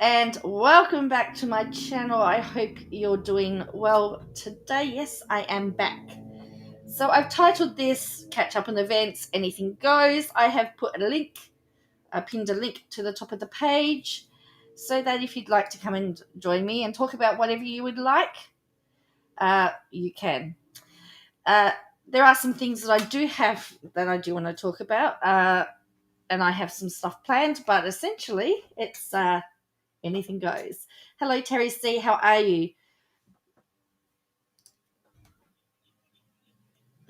and welcome back to my channel. I hope you're doing well today. Yes, I am back. So I've titled this Catch Up on Events, Anything Goes. I have put pinned a link to the top of the page so that if you'd like to come and join me and talk about whatever you would like, you can. There are some things that I do want to talk about, and I have some stuff planned, but essentially it's anything goes. Hello, Terry C. How are you?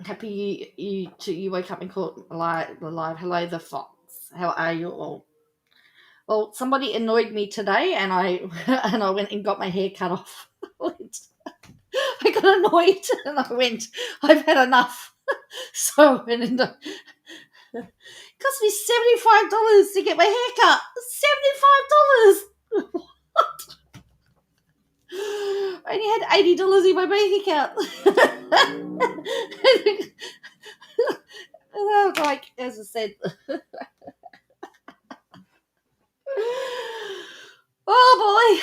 Happy you woke up and caught live. Hello, the Fox. How are you all? Well, somebody annoyed me today, and I went and got my hair cut off. I got annoyed, and I went. I've had enough. So I went into. It cost me $75 to get my hair cut. $75. I only had $80 in my bank account. Like, as I said, oh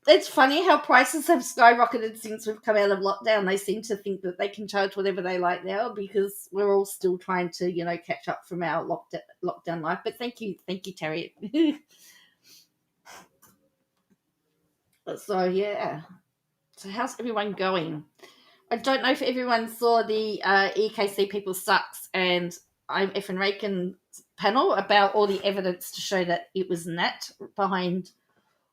boy, it's funny how prices have skyrocketed since we've come out of lockdown. They seem to think that they can charge whatever they like now because we're all still trying to, catch up from our lockdown life. But thank you, Terry. So yeah, so how's everyone going? I don't know if everyone saw the EKC People Sucks and I'm effing Rakin panel about all the evidence to show that it was Nat behind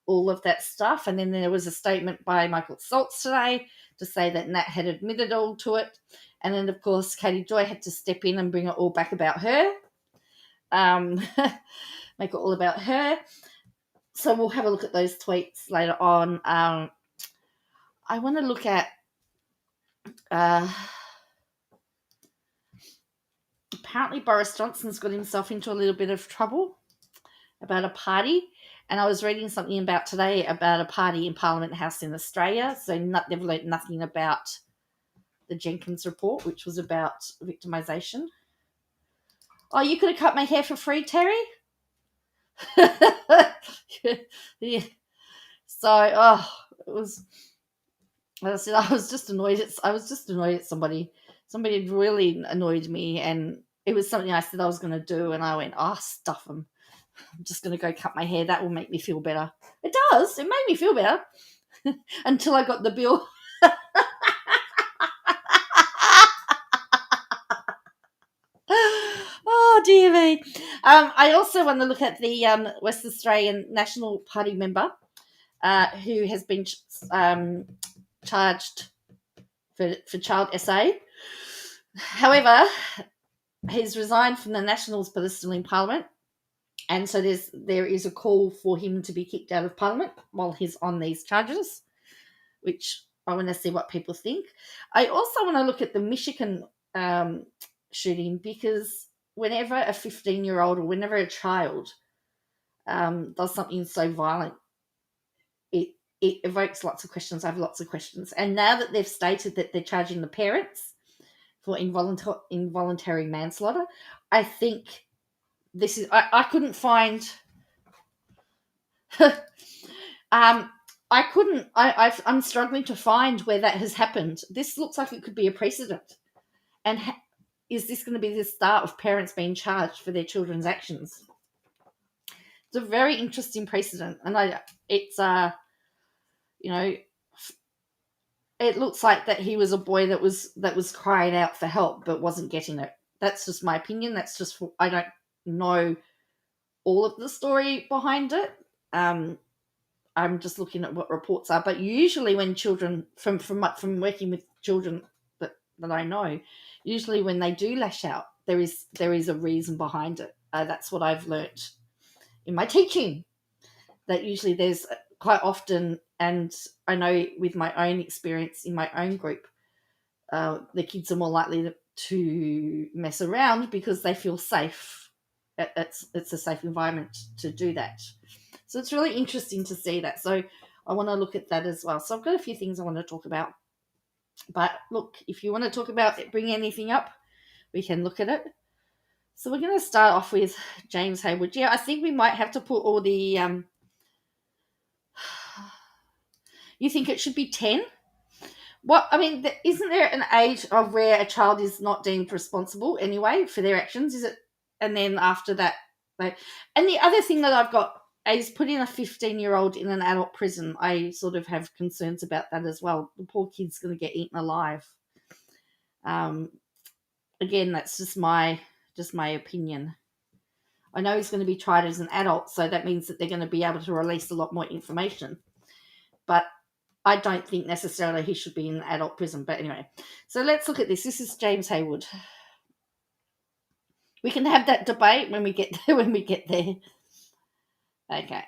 all of that stuff. And then there was a statement by Michael Saltz today to say that Nat had admitted all to it. And then, of course, Katie Joy had to step in and bring it all back about her, make it all about her. So we'll have a look at those tweets later on. I want to look at apparently Boris Johnson's got himself into a little bit of trouble about a party, and I was reading something about today about a party in Parliament House in Australia. So they've learned nothing about the Jenkins report, which was about victimisation. Oh, you could have cut my hair for free, Terry. Yeah. So, it was. I said I was just annoyed at somebody. Somebody had really annoyed me, and it was something I said I was going to do, and I went, stuff them. I'm just going to go cut my hair. That will make me feel better. It does. It made me feel better until I got the bill. Oh, dear me. I also want to look at the West Australian National Party member who has been charged for child SA. However, he's resigned from the Nationals, but is still in Parliament. And so there is a call for him to be kicked out of Parliament while he's on these charges, which I want to see what people think. I also want to look at the Michigan shooting, because whenever a 15-year-old or whenever a child does something so violent, it evokes lots of questions. I have lots of questions. And now that they've stated that they're charging the parents for involuntary manslaughter, I think this is... I couldn't find... I'm struggling to find where that has happened. This looks like it could be a precedent. And is this going to be the start of parents being charged for their children's actions? It's a very interesting precedent. And it looks like that he was a boy that was crying out for help but wasn't getting it. That's just my opinion. That's just... I don't know all of the story behind it. I'm just looking at what reports are. But usually when children, from working with children that I know, usually when they do lash out, there is a reason behind it. That's what I've learnt in my teaching, that usually there's quite often, and I know with my own experience in my own group, the kids are more likely to mess around because they feel safe. It's a safe environment to do that. So it's really interesting to see that. So I want to look at that as well. So I've got a few things I want to talk about. But look, if you want to talk about it, bring anything up, we can look at it. So we're going to start off with James Hayward. Yeah, I think we might have to put all the You think it should be 10? What I mean, isn't there an age of where a child is not deemed responsible anyway for their actions? Is it? And then after that, like, and the other thing that I've got is putting a 15-year-old in an adult prison. I sort of have concerns about that as well. The poor kid's going to get eaten alive. Again, that's just my opinion. I know he's going to be tried as an adult, so that means that they're going to be able to release a lot more information. But I don't think necessarily he should be in adult prison. But anyway, so let's look at this. This is James Haywood. We can have that debate when we get there. Okay.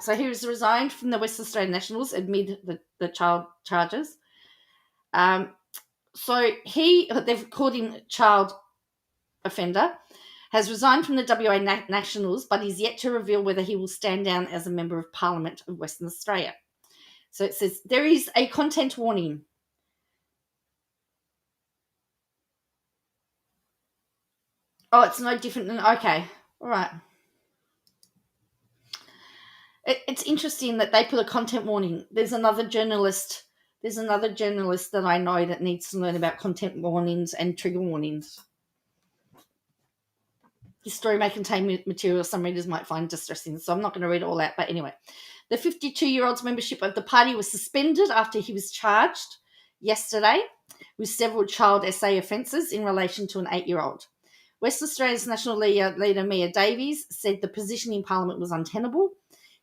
So he was resigned from the Western Australian Nationals amid the child charges. So they've called him child offender, has resigned from the WA Nationals, but is yet to reveal whether he will stand down as a Member of Parliament of Western Australia. So it says, there is a content warning. Oh, it's no different than, okay, all right. It's interesting that they put a content warning. There's another journalist that I know that needs to learn about content warnings and trigger warnings. This story may contain material some readers might find distressing, so I'm not going to read it all out. But anyway, the 52-year-old's membership of the party was suspended after he was charged yesterday with several child SA offences in relation to an 8-year-old. West Australia's National Leader Mia Davies said the position in Parliament was untenable.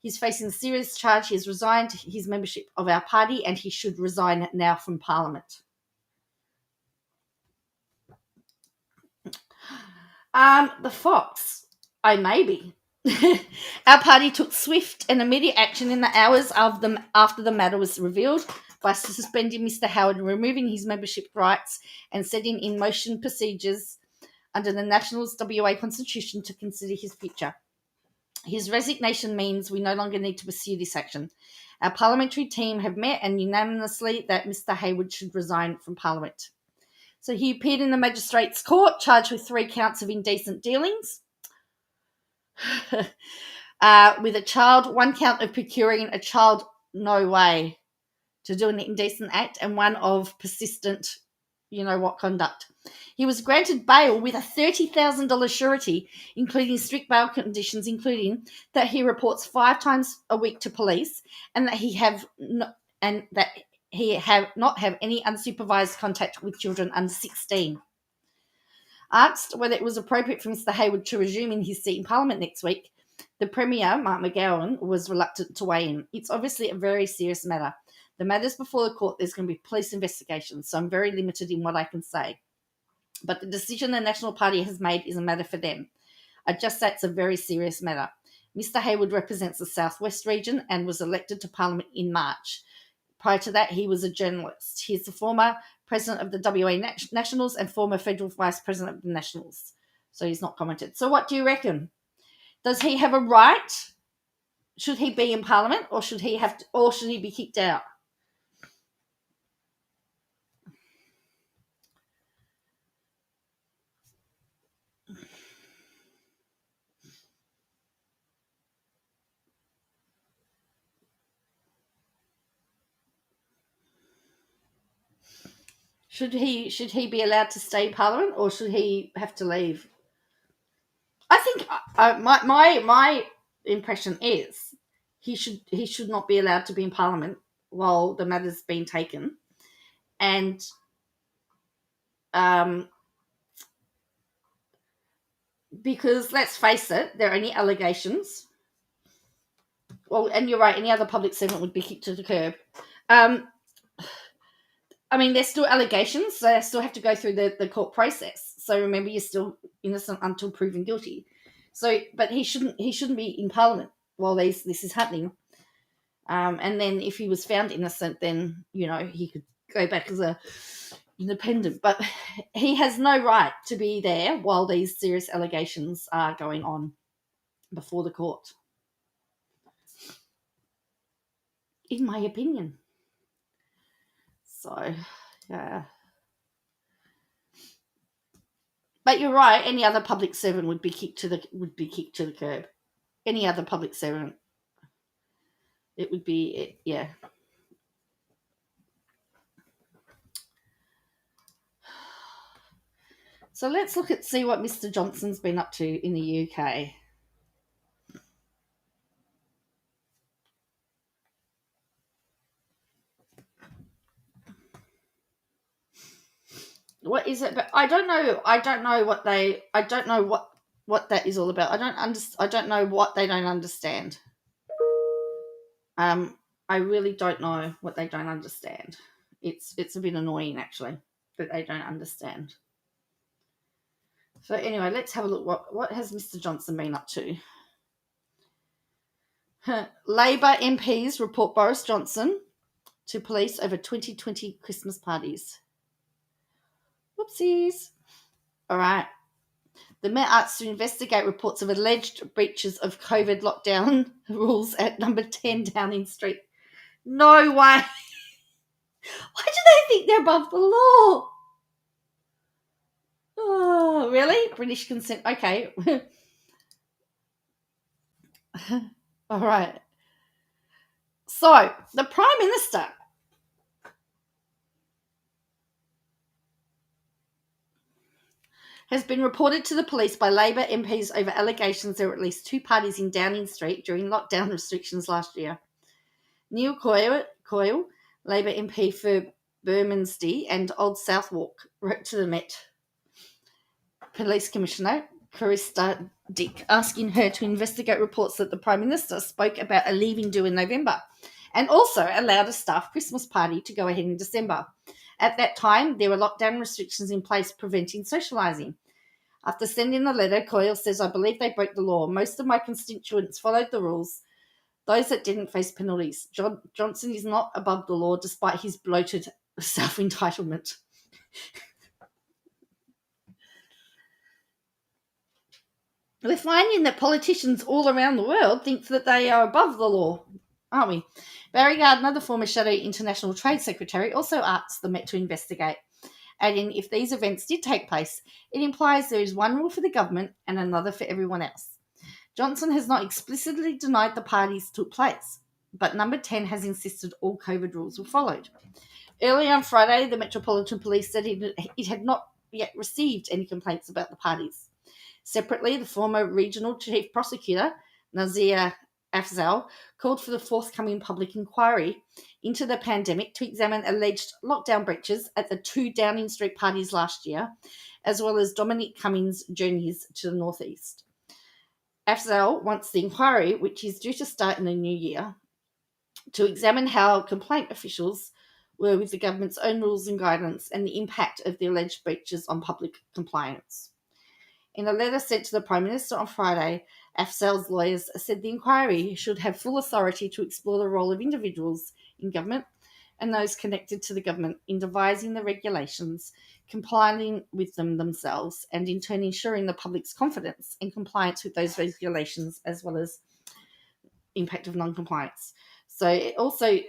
He's facing a serious charge. He has resigned his membership of our party and he should resign now from Parliament. The Fox. Maybe. Our party took swift and immediate action in the hours after the matter was revealed by suspending Mr. Howard, removing his membership rights and setting in motion procedures under the Nationals WA Constitution to consider his future. His resignation means we no longer need to pursue this action. Our parliamentary team have met and unanimously that Mr. Haywood should resign from Parliament. So he appeared in the Magistrates' Court, charged with 3 counts of indecent dealings with a child, 1 count of procuring a child, no way, to do an indecent act, and 1 of persistent, conduct. He was granted bail with a $30,000 surety, including strict bail conditions, including that he reports 5 times a week to police, and that he not have any unsupervised contact with children under 16. Asked whether it was appropriate for Mr. Haywood to resume in his seat in Parliament next week, the Premier, Mark McGowan, was reluctant to weigh in. It's obviously a very serious matter. The matter's before the court. There's going to be police investigations, so I'm very limited in what I can say. But the decision the National Party has made is a matter for them. I just say it's a very serious matter. Mr. Haywood represents the Southwest region and was elected to Parliament in March. Prior to that, he was a journalist. He's the former president of the WA Nationals and former federal vice president of the Nationals. So he's not commented. So what do you reckon? Does he have a right? Should he be in Parliament, or should he be kicked out? Should he be allowed to stay in Parliament, or should he have to leave? I think my impression is he should not be allowed to be in Parliament while the matter's been taken, and because let's face it, there are any allegations. Well, and you're right, any other public servant would be kicked to the curb. I mean, there's still allegations, so they still have to go through the court process. So remember, you're still innocent until proven guilty. So, but he shouldn't be in Parliament while this is happening. And then if he was found innocent, then he could go back as a independent. But he has no right to be there while these serious allegations are going on before the court, in my opinion. So, yeah. But you're right. Any other public servant would be kicked to the curb. Any other public servant. It would be, yeah. So let's see what Mr. Johnson's been up to in the UK. What is it? But I don't know. I don't know what they. I don't know what that is all about. I don't know what they don't understand. I really don't know what they don't understand. It's a bit annoying actually that they don't understand. So anyway, let's have a look. What has Mr. Johnson been up to? Labor MPs report Boris Johnson to police over 2020 Christmas parties. Whoopsies. All right. The Met asks to investigate reports of alleged breaches of COVID lockdown rules at number 10 Downing Street. No way. Why do they think they're above the law? Oh, really? British consent. Okay. All right. So, the Prime Minister has been reported to the police by Labor MPs over allegations there were at least 2 parties in Downing Street during lockdown restrictions last year. Neil Coyle, Labor MP for Bermondsey and Old Southwark, wrote to the Met Police Commissioner, Carista Dick, asking her to investigate reports that the Prime Minister spoke about a leaving do in November and also allowed a staff Christmas party to go ahead in December. At that time, there were lockdown restrictions in place preventing socialising. After sending the letter, Coyle says, I believe they broke the law. Most of my constituents followed the rules. Those that didn't face penalties. Johnson is not above the law despite his bloated self-entitlement. We're finding that politicians all around the world think that they are above the law, aren't we? Barry Gardner, the former Shadow International Trade Secretary, also asked the Met to investigate, adding, if these events did take place, it implies there is one rule for the government and another for everyone else. Johnson has not explicitly denied the parties took place, but number 10 has insisted all COVID rules were followed. Early on Friday, the Metropolitan Police said it had not yet received any complaints about the parties. Separately, the former regional chief prosecutor, Nazir Afzal, called for the forthcoming public inquiry into the pandemic to examine alleged lockdown breaches at the 2 Downing Street parties last year, as well as Dominic Cummings' journeys to the northeast. Afzal wants the inquiry, which is due to start in the new year, to examine how complaint officials were with the government's own rules and guidance and the impact of the alleged breaches on public compliance. In a letter sent to the Prime Minister on Friday, Afzal's lawyers said the inquiry should have full authority to explore the role of individuals in government and those connected to the government in devising the regulations, complying with them themselves, and in turn ensuring the public's confidence and compliance with those regulations, as well as impact of non-compliance. So it also...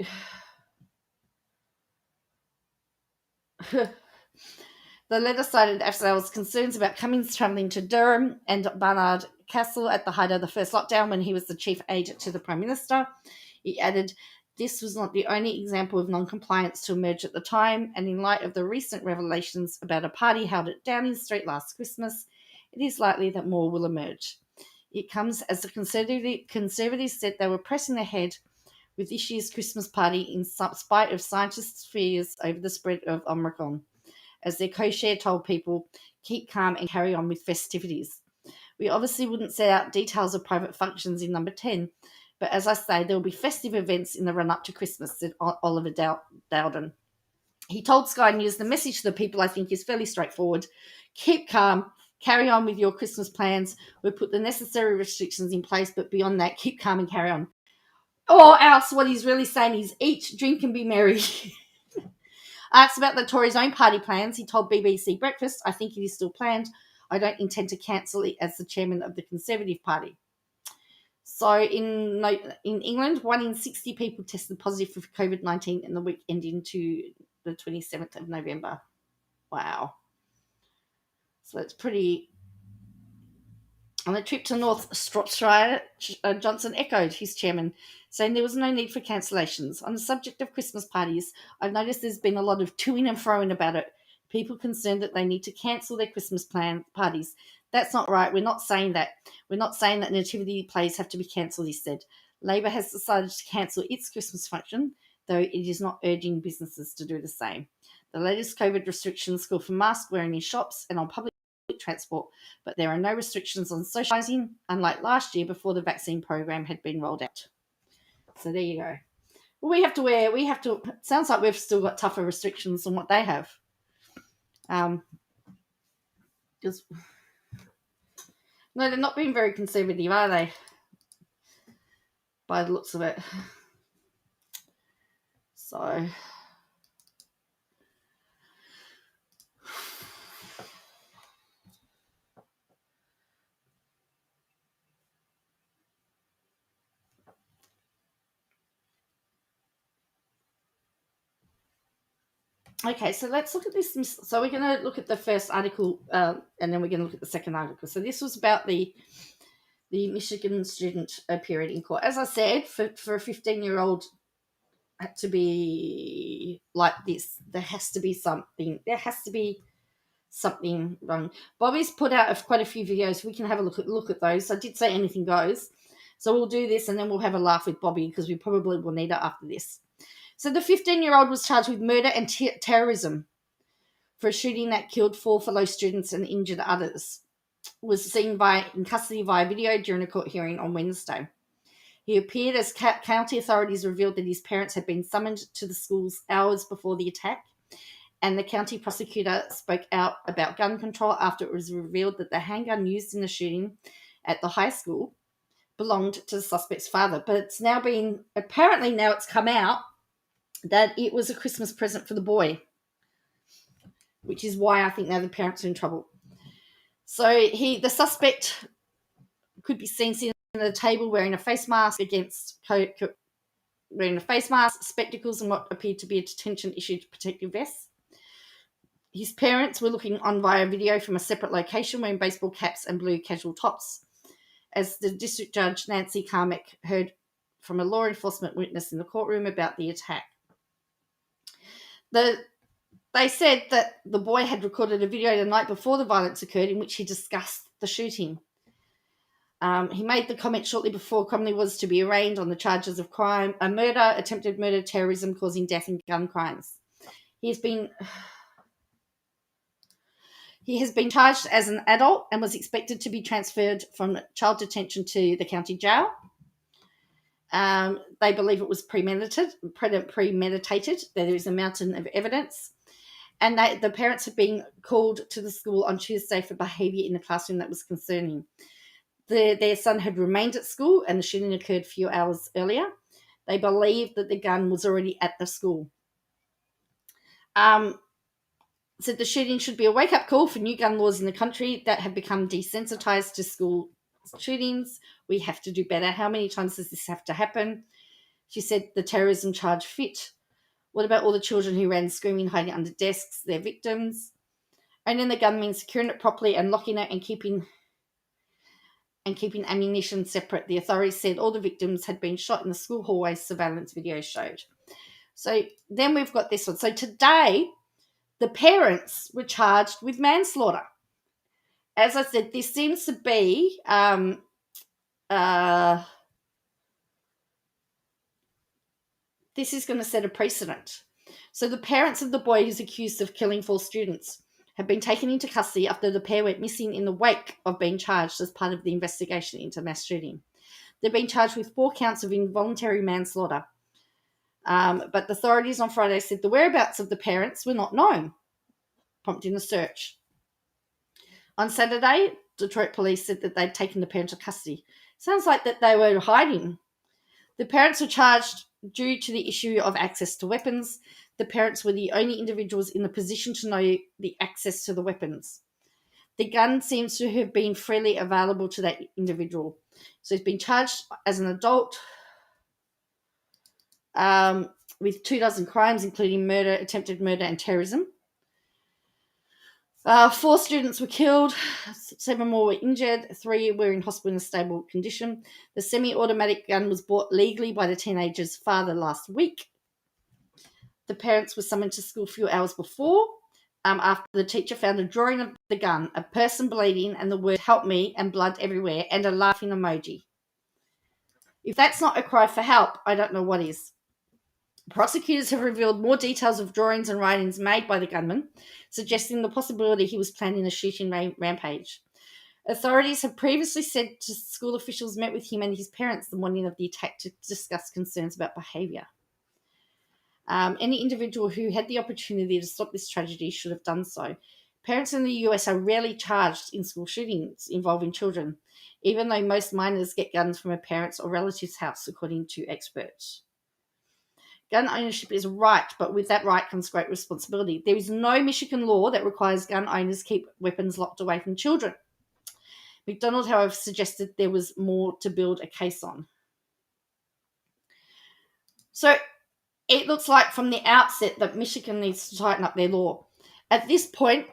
The letter cited Afzal's concerns about Cummings travelling to Durham and Barnard Castle at the height of the first lockdown when he was the chief aide to the Prime Minister. He added, this was not the only example of non-compliance to emerge at the time, and in light of the recent revelations about a party held at Downing Street last Christmas, it is likely that more will emerge. It comes as the Conservatives said they were pressing ahead with this year's Christmas party in spite of scientists' fears over the spread of Omicron. As their co-chair told people, keep calm and carry on with festivities. We obviously wouldn't set out details of private functions in number 10, but as I say, there will be festive events in the run-up to Christmas, said Oliver Dowden. He told Sky News, the message to the people, I think, is fairly straightforward. Keep calm, carry on with your Christmas plans. We'll put the necessary restrictions in place, but beyond that, keep calm and carry on. Or else what he's really saying is eat, drink and be merry. Asked about the Tories' own party plans, he told BBC Breakfast, I think it is still planned. I don't intend to cancel it as the chairman of the Conservative Party. So in England, 1 in 60 people tested positive for COVID-19 in the week ending to the 27th of November. Wow. So it's pretty On the trip to North Shropshire, Johnson echoed his chairman, saying there was no need for cancellations. On the subject of Christmas parties, I've noticed there's been a lot of to-ing and fro-ing about it. People concerned that they need to cancel their Christmas parties. That's not right. We're not saying that. We're not saying that nativity plays have to be cancelled, he said. Labor has decided to cancel its Christmas function, though it is not urging businesses to do the same. The latest COVID restrictions call for mask wearing in shops and on public transport, but there are no restrictions on socialising, unlike last year before the vaccine program had been rolled out. So there you go. Well, it sounds like we've still got tougher restrictions than what they have. Because no, they're not being very conservative, are they? By the looks of it. So okay, so let's look at this. So we're going to look at the first article, and then we're going to look at the second article. So this was about the Michigan student appearing in court. As I said, for a 15-year-old to be like this, there has to be something. There has to be something wrong. Bobby's put out quite a few videos. We can have a look at those. I did say anything goes. So we'll do this, and then we'll have a laugh with Bobby because we probably will need it after this. So the 15-year-old was charged with murder and terrorism for a shooting that killed 4 fellow students and injured others. Was seen in custody via video during a court hearing on Wednesday. He appeared as county authorities revealed that his parents had been summoned to the schools hours before the attack, and the county prosecutor spoke out about gun control after it was revealed that the handgun used in the shooting at the high school belonged to the suspect's father. But it's now come out that it was a Christmas present for the boy, which is why I think now the parents are in trouble. So the suspect could be seen sitting at a table wearing a face mask spectacles, and what appeared to be a detention-issued protective vest. His parents were looking on via video from a separate location wearing baseball caps and blue casual tops. As the district judge, Nancy Carmack, heard from a law enforcement witness in the courtroom about the attack. They said that the boy had recorded a video the night before the violence occurred in which he discussed the shooting. He made the comment shortly before Cromley was to be arraigned on the charges of crime, murder, attempted murder, terrorism, causing death, and gun crimes. He has been charged as an adult and was expected to be transferred from child detention to the county jail. They believe it was premeditated. There is a mountain of evidence. And the parents have been called to the school on Tuesday for behaviour in the classroom that was concerning. Their son had remained at school and the shooting occurred a few hours earlier. They believe that the gun was already at the school. Said the shooting should be a wake-up call for new gun laws in the country that have become desensitized to school shootings. We have to do better. How many times does this have to happen? She said the terrorism charge fit. What about all the children who ran screaming, hiding under desks? They're victims. Owning the gun means securing it properly and locking it and keeping ammunition separate. The authorities said all the victims had been shot in the school hallways, surveillance video showed. So then we've got this one. So today, the parents were charged with manslaughter. As I said, this seems to be this is going to set a precedent. So the parents of the boy who's accused of killing 4 students have been taken into custody after the pair went missing in the wake of being charged as part of the investigation into mass shooting. They've been charged with 4 counts of involuntary manslaughter. But the authorities on Friday said the whereabouts of the parents were not known, prompting a search. On Saturday, Detroit police said that they'd taken the parents to custody. Sounds like that they were hiding. The parents were charged due to the issue of access to weapons. The parents were the only individuals in the position to know the access to the weapons. The gun seems to have been freely available to that individual. So he's been charged as an adult with 2 dozen crimes, including murder, attempted murder, and terrorism. 4 students were killed, 7 more were injured, 3 were in hospital in a stable condition. The semi-automatic gun was bought legally by the teenager's father last week. The parents were summoned to school a few hours before, after the teacher found a drawing of the gun, a person bleeding, and the word "help me" and blood everywhere, and a laughing emoji. If that's not a cry for help, I don't know what is. Prosecutors have revealed more details of drawings and writings made by the gunman, suggesting the possibility he was planning a shooting rampage. Authorities have previously said to school officials met with him and his parents the morning of the attack to discuss concerns about behaviour. Any individual who had the opportunity to stop this tragedy should have done so. Parents in the US are rarely charged in school shootings involving children, even though most minors get guns from a parent's or relative's house, according to experts. Gun ownership is right, but with that right comes great responsibility. There is no Michigan law that requires gun owners keep weapons locked away from children. McDonald, however, suggested there was more to build a case on. So it looks like from the outset that Michigan needs to tighten up their law. At this point,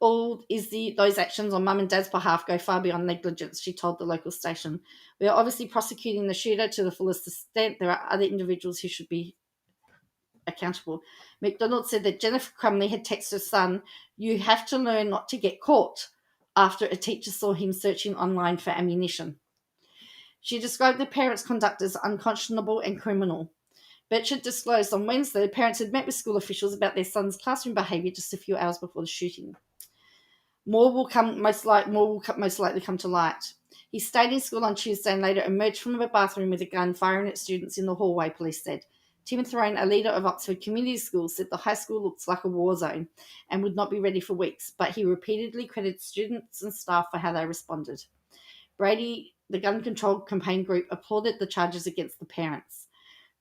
those actions on mum and dad's behalf go far beyond negligence, she told the local station. We are obviously prosecuting the shooter to the fullest extent. There are other individuals who should be accountable. McDonald said that Jennifer Crumley had texted her son, "You have to learn not to get caught," after a teacher saw him searching online for ammunition. She described the parents' conduct as unconscionable and criminal. Birchett disclosed on Wednesday the parents had met with school officials about their son's classroom behaviour just a few hours before the shooting. More will most likely come to light. He stayed in school on Tuesday and later emerged from a bathroom with a gun, firing at students in the hallway, police said. Tim Throne, a leader of Oxford Community Schools, said the high school looks like a war zone and would not be ready for weeks, but he repeatedly credited students and staff for how they responded. Brady, the gun control campaign group, applauded the charges against the parents.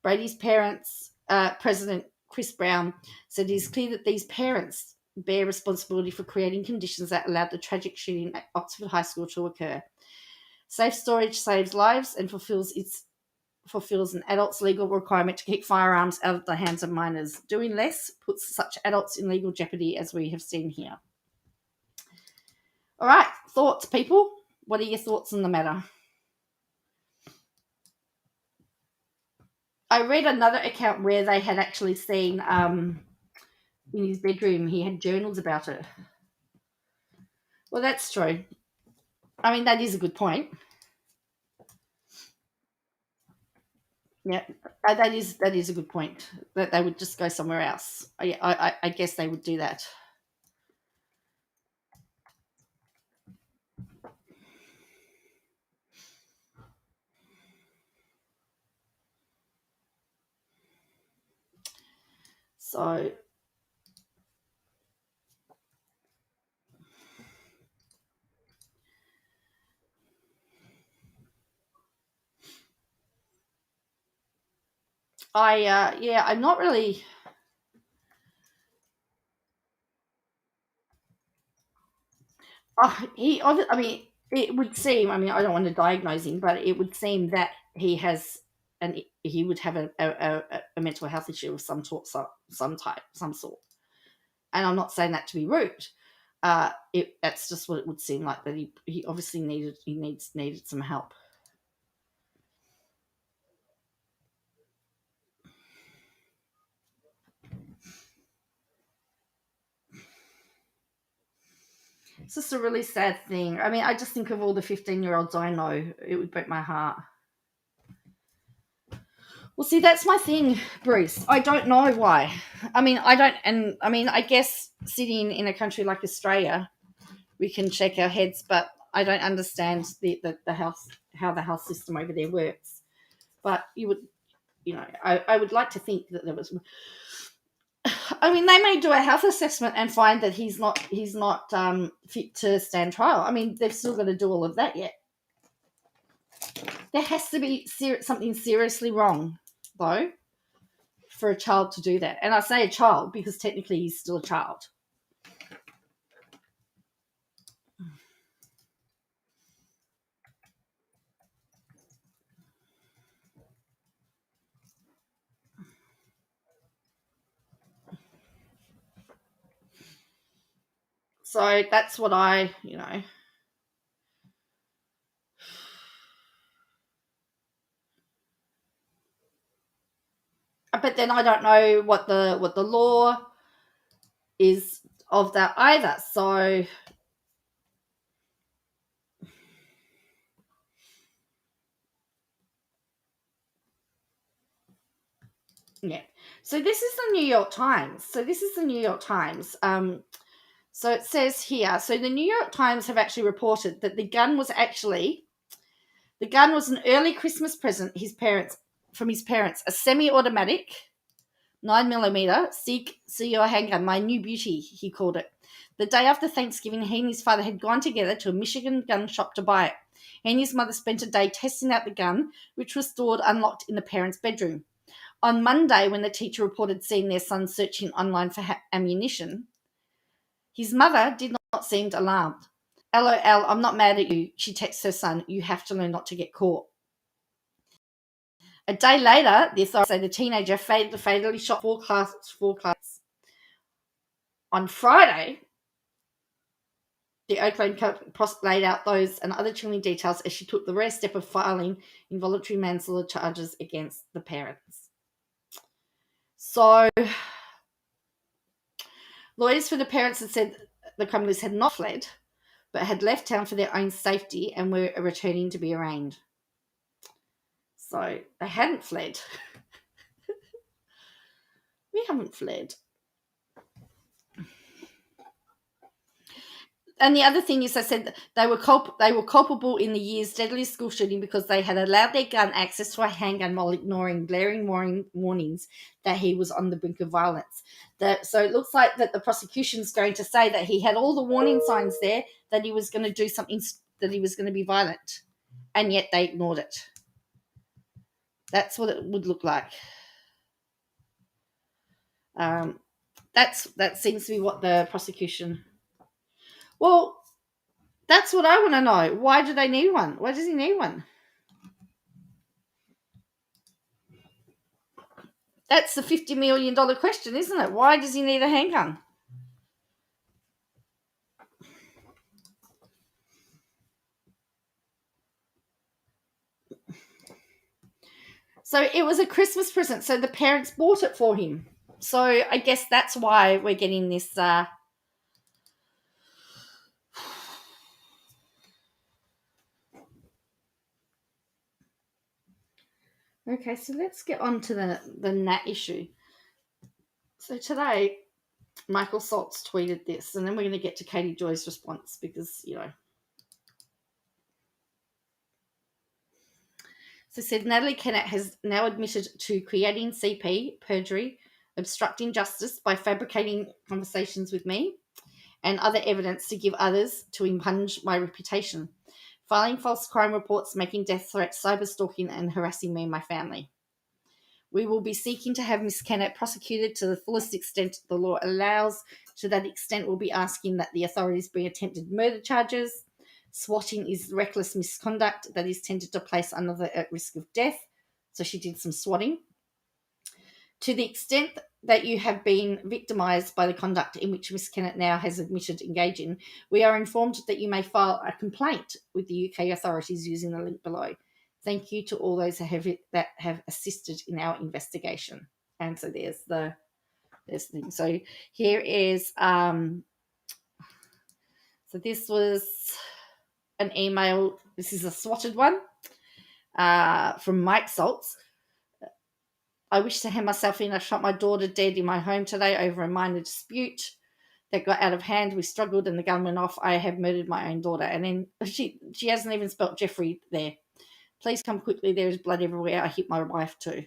Brady's parents, President Chris Brown, said it is clear that these parents bear responsibility for creating conditions that allowed the tragic shooting at Oxford High School to occur. Safe storage saves lives and fulfills an adult's legal requirement to keep firearms out of the hands of minors. Doing less puts such adults in legal jeopardy, as we have seen here. All right, thoughts, people? What are your thoughts on the matter? I read another account where they had actually seen in his bedroom, he had journals about it. Well, that's true. I mean, that is a good point. Yeah, that is a good point. That they would just go somewhere else. I guess they would do that. So I'm not really. I mean, it would seem. I mean, I don't want to diagnose him, but it would seem that he has, and he would have a mental health issue of some sort, some type, some sort. And I'm not saying that to be rude. That's just what it would seem like, that he obviously needed some help. It's just a really sad thing. I mean, I just think of all the 15-year-olds I know. It would break my heart. Well, see, that's my thing, Bruce. I don't know why. I mean, I guess sitting in a country like Australia, we can shake our heads, but I don't understand the how the health system over there works. But I would like to think that there was. I mean, they may do a health assessment and find that he's not fit to stand trial. I mean, they've still got to do all of that yet. There has to be something seriously wrong, though, for a child to do that. And I say a child because technically he's still a child. So that's what I. But then I don't know what the law is of that either. So yeah. So this is the New York Times. So it says here. So the New York Times have actually reported that the gun was an early Christmas present from his parents, a semi-automatic 9mm see your handgun, my new beauty, he called it. The day after Thanksgiving, he and his father had gone together to a Michigan gun shop to buy it. He and his mother spent a day testing out the gun, which was stored unlocked in the parents' bedroom. On Monday, when the teacher reported seeing their son searching online for ammunition, his mother did not seem alarmed. LOL, I'm not mad at you, she texts her son. You have to learn not to get caught. A day later, the authorities say the teenager fatally shot four classmates. On Friday, the Oakland prosecutor laid out those and other chilling details as she took the rare step of filing involuntary manslaughter charges against the parents. So, lawyers for the parents had said the criminals had not fled, but had left town for their own safety and were returning to be arraigned. So, they hadn't fled. We haven't fled. And the other thing is, I said they were culpable in the year's deadliest school shooting because they had allowed their gun access to a handgun while ignoring glaring warnings that he was on the brink of violence. So it looks like that the prosecution's going to say that he had all the warning signs there that he was going to do something, that he was going to be violent, and yet they ignored it. That's what it would look like. That seems to be what the prosecution. Well, that's what I want to know. Why do they need one? Why does he need one? That's the $50 million question, isn't it? Why does he need a handgun? So it was a Christmas present. So the parents bought it for him. So I guess that's why we're getting this. Okay, so let's get on to the Nat issue. So today, Michael Saltz tweeted this, and then we're going to get to Katie Joy's response because, So said Natalie Kennett has now admitted to creating CP, perjury, obstructing justice by fabricating conversations with me and other evidence to give others to impugn my reputation, filing false crime reports, making death threats, cyber stalking, and harassing me and my family. We will be seeking to have Ms. Kennett prosecuted to the fullest extent the law allows. To that extent, we'll be asking that the authorities bring attempted murder charges. Swatting is reckless misconduct that is tended to place another at risk of death. So she did some swatting. To the extent that you have been victimised by the conduct in which Ms. Kennett now has admitted engaging, we are informed that you may file a complaint with the UK authorities using the link below. Thank you to all those that have assisted in our investigation. And so there's the thing. So here is so this was an email. This is a swatted one from Mike Saltz. I wish to hand myself in. I shot my daughter dead in my home today over a minor dispute that got out of hand. We struggled and the gun went off. I have murdered my own daughter. And then she hasn't even spelt Jeffrey there. Please come quickly. There is blood everywhere. I hit my wife too.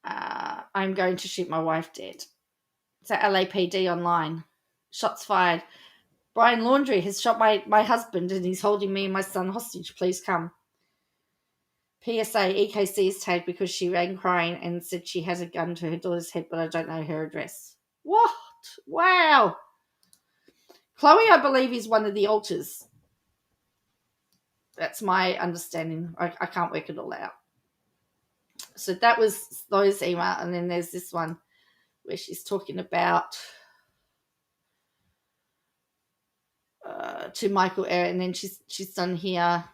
I'm going to shoot my wife dead. So LAPD online. Shots fired. Brian Laundrie has shot my husband and he's holding me and my son hostage. Please come. PSA, EKC is tagged because she rang crying and said she has a gun to her daughter's head, but I don't know her address. What? Wow. Chloe, I believe, is one of the alters. That's my understanding. I can't work it all out. So that was those email, and then there's this one where she's talking about to Michael Erin, and then she's done here.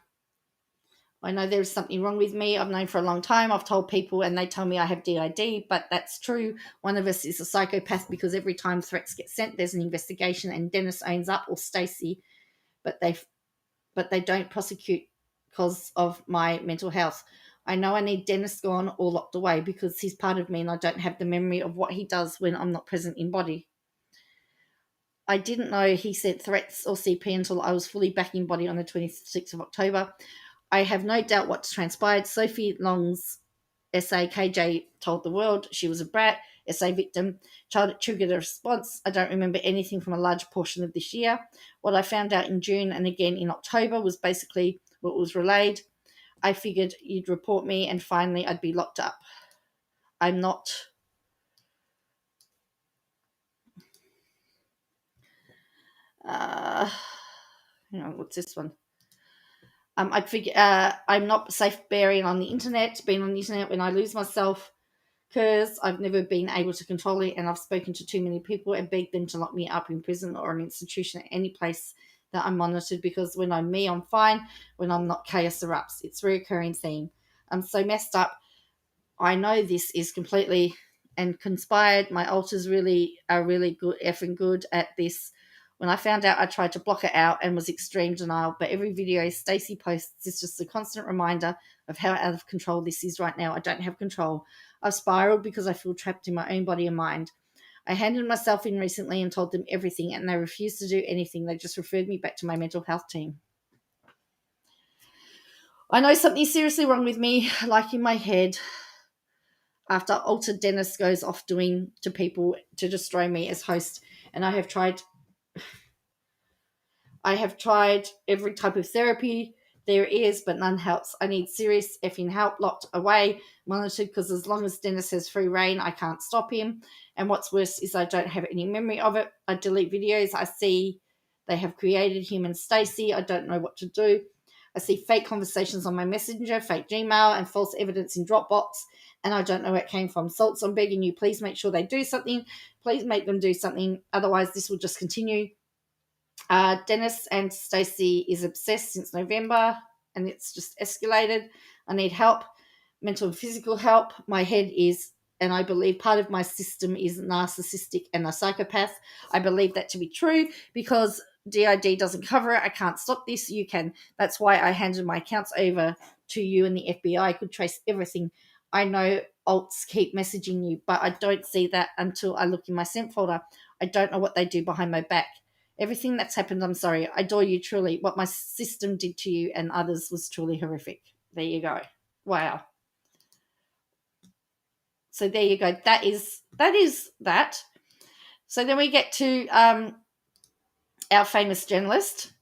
I know there is something wrong with me. I've known for a long time. I've told people and they tell me I have DID, but that's true. One of us is a psychopath because every time threats get sent, there's an investigation and Dennis owns up, or Stacey, but they don't prosecute because of my mental health. I know I need Dennis gone or locked away because he's part of me and I don't have the memory of what he does when I'm not present in body. I didn't know he sent threats or CP until I was fully back in body on the 26th of October. I have no doubt what's transpired. Sophie Long's SA KJ told the world she was a brat, SA victim. Child triggered a response. I don't remember anything from a large portion of this year. What I found out in June and again in October was basically what was relayed. I figured you'd report me and finally I'd be locked up. I'm not. Hang on, what's this one? I'd figure I'm not safe being on the internet when I lose myself, because I've never been able to control it, and I've spoken to too many people and begged them to lock me up in prison or an institution at any place that I'm monitored, because when I'm me, I'm fine. When I'm not, chaos erupts. It's a recurring theme. I'm so messed up. I know this is completely and conspired. My alters are really good, effing good at this. When I found out, I tried to block it out and was extreme denial. But every video Stacey posts is just a constant reminder of how out of control this is right now. I don't have control. I've spiraled because I feel trapped in my own body and mind. I handed myself in recently and told them everything, and they refused to do anything. They just referred me back to my mental health team. I know something's seriously wrong with me, like in my head. After Altered Dennis goes off doing to people to destroy me as host, and I have tried every type of therapy there is, but none helps. I need serious effing help, locked away, monitored, because as long as Dennis has free reign, I can't stop him. And what's worse is I don't have any memory of it. I delete videos. I see they have created him and Stacey. I don't know what to do. I see fake conversations on my messenger, fake Gmail, and false evidence in Dropbox, and I don't know where it came from. Salts, I'm begging you, please make sure they do something. Please make them do something. Otherwise, this will just continue. Dennis and Stacey is obsessed since November, and it's just escalated. I need help, mental and physical help. My head is, and I believe part of my system is narcissistic and a psychopath. I believe that to be true because DID doesn't cover it. I can't stop this. You can. That's why I handed my accounts over to you, and the FBI could trace everything. I know alts keep messaging you, but I don't see that until I look in my sent folder. I don't know what they do behind my back. Everything that's happened, I'm sorry. I adore you truly. What my system did to you and others was truly horrific. There you go. Wow. So there you go. That is that. So then we get to our famous journalist.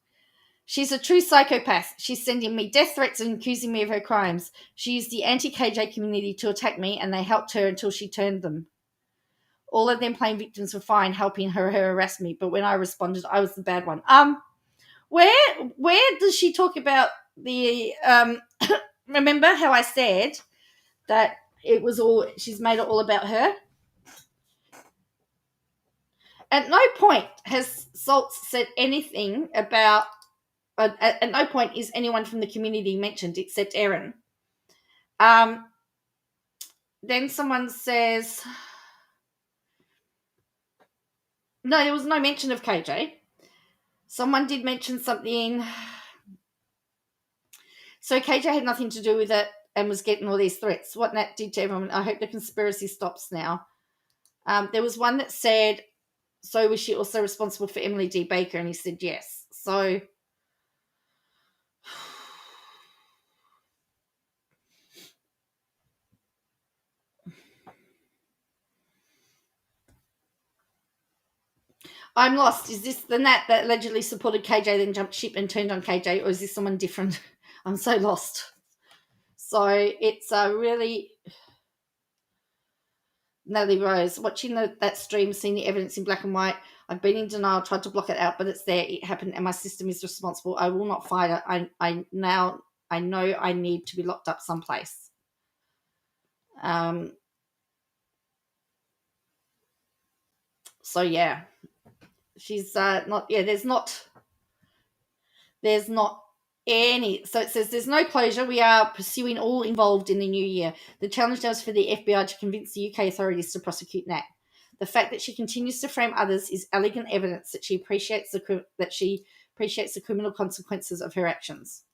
She's a true psychopath. She's sending me death threats and accusing me of her crimes. She used the anti-KJ community to attack me, and they helped her until she turned them. All of them playing victims were fine, helping her harass me, but when I responded, I was the bad one. Where does she talk about the remember how I said that it was all, she's made it all about her? At no point has Salts said anything about at no point is anyone from the community mentioned except Erin. Then someone says, no, there was no mention of KJ. Someone did mention something. So KJ had nothing to do with it and was getting all these threats. What Nat did to everyone, I hope the conspiracy stops now. There was one that said, so was she also responsible for Emily D. Baker? And he said yes. So I'm lost. Is this the Nat that allegedly supported KJ, then jumped ship and turned on KJ, or is this someone different? I'm so lost. So it's really Natalie Rose, watching that stream, seeing the evidence in black and white. I've been in denial, tried to block it out, but it's there. It happened, and my system is responsible. I will not fight it. I know I need to be locked up someplace. So yeah, she's not. Yeah, there's not. There's not any. So it says there's no closure. We are pursuing all involved in the new year. The challenge now is for the FBI to convince the UK authorities to prosecute Nat. The fact that she continues to frame others is elegant evidence that she appreciates the criminal consequences of her actions.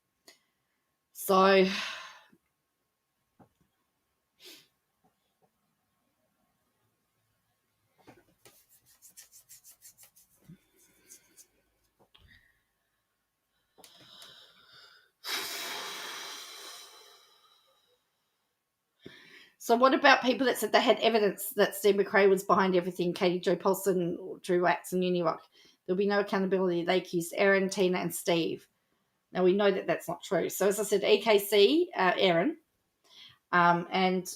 So what about people that said they had evidence that Steve McRae was behind everything? Katie Jo Paulson, Drew Wax, and Unirock. There'll be no accountability. They accused Erin, Tina, and Steve. Now we know that that's not true. So as I said, EKC, Erin, and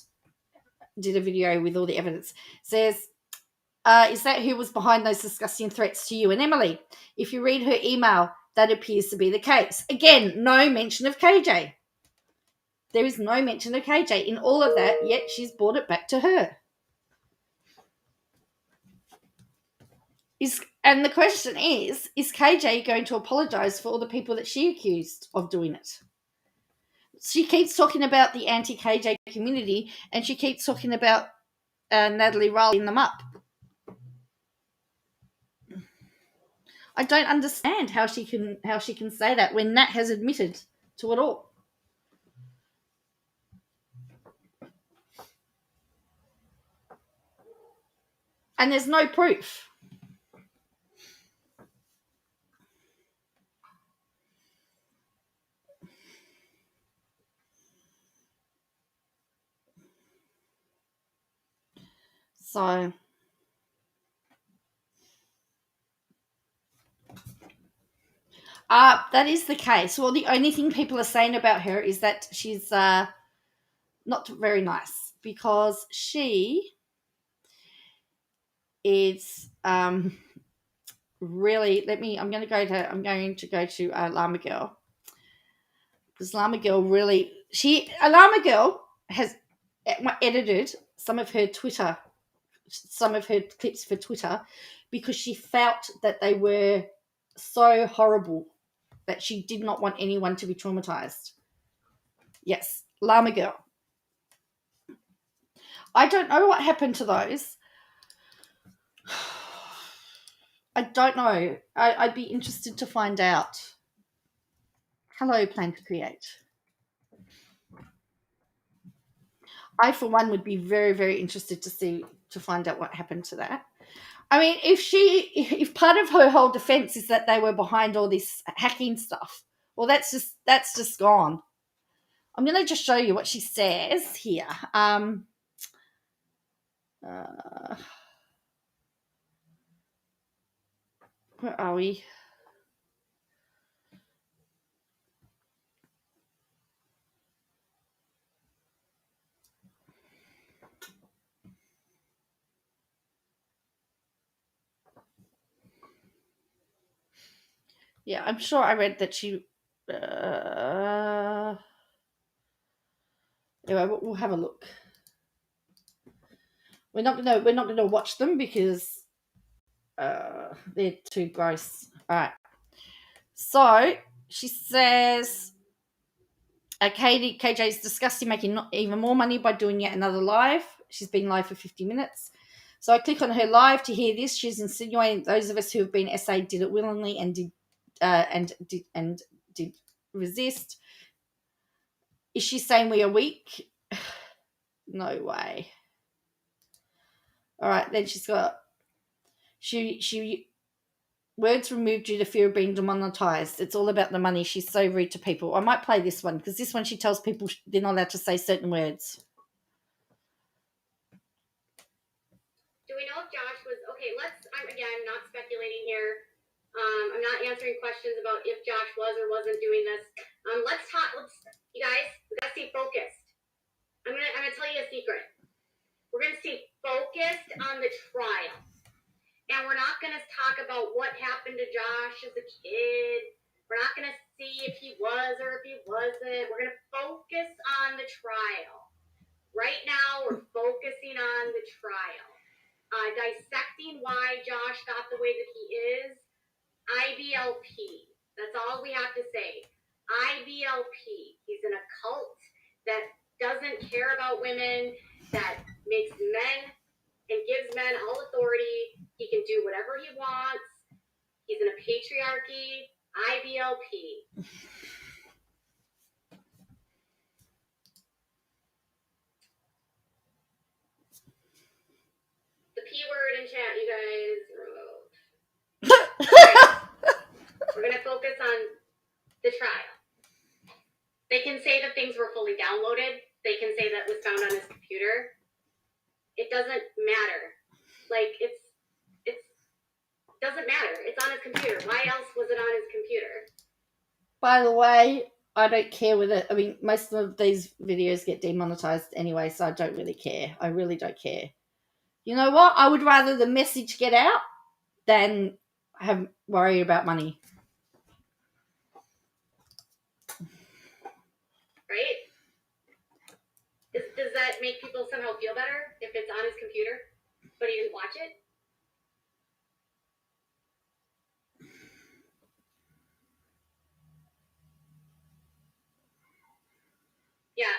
did a video with all the evidence. Says, is that who was behind those disgusting threats to you and Emily? If you read her email, that appears to be the case. Again, no mention of KJ. There is no mention of KJ in all of that, yet she's brought it back to her. And the question is KJ going to apologise for all the people that she accused of doing it? She keeps talking about the anti-KJ community, and she keeps talking about Natalie riling them up. I don't understand how she can say that when Nat has admitted to it all. And there's no proof. So that is the case. Well, the only thing people are saying about her is that she's not very nice, because she is really. I'm going to go to Llama Girl, because Llama Girl really. Llama Girl has edited some of her clips for Twitter, because she felt that they were so horrible that she did not want anyone to be traumatized. Yes, Llama Girl. I don't know what happened to those. I don't know. I'd be interested to find out. Hello, Plan to Create. I, for one, would be very, very interested to find out what happened to that. I mean, if part of her whole defense is that they were behind all this hacking stuff, well, that's just gone. I'm going to just show you what she says here. Where are we? Yeah, I'm sure I read that she. Anyway, we'll have a look. We're not gonna watch them because they're too gross. All right. So she says, KJ is disgusting, making even more money by doing yet another live. She's been live for 50 minutes. So I click on her live to hear this. She's insinuating those of us who have been SA did it willingly and did resist. Is she saying we are weak? No way. All right, then she's got she words removed due to fear of being demonetized. It's all about the money. She's so rude to people. I might play this one, because this one she tells people they're not allowed to say certain words. Do we know if Josh was okay? I'm not speculating here. I'm not answering questions about if Josh was or wasn't doing this. Let's you guys, we gotta stay focused. I'm gonna tell you a secret. We're gonna stay focused on the trial, and we're not gonna talk about what happened to Josh as a kid. We're not gonna see if he was or if he wasn't. We're gonna focus on the trial. Right now, we're focusing on the trial. Dissecting why Josh got the way that he is. IBLP. That's all we have to say. IBLP. He's in a cult that doesn't care about women, that makes men and gives men all authority. He can do whatever he wants. He's in a patriarchy. IBLP. The P word in chat, you guys. We're going to focus on the trial. They can say that things were fully downloaded. They can say that was found on his computer. It doesn't matter. Like, it doesn't matter. It's on his computer. Why else was it on his computer? By the way, I don't care with it. I mean, most of these videos get demonetized anyway, so I don't really care. I really don't care. You know what? I would rather the message get out than worry about money. Right? Does that make people somehow feel better if it's on his computer, but he didn't watch it? Yeah.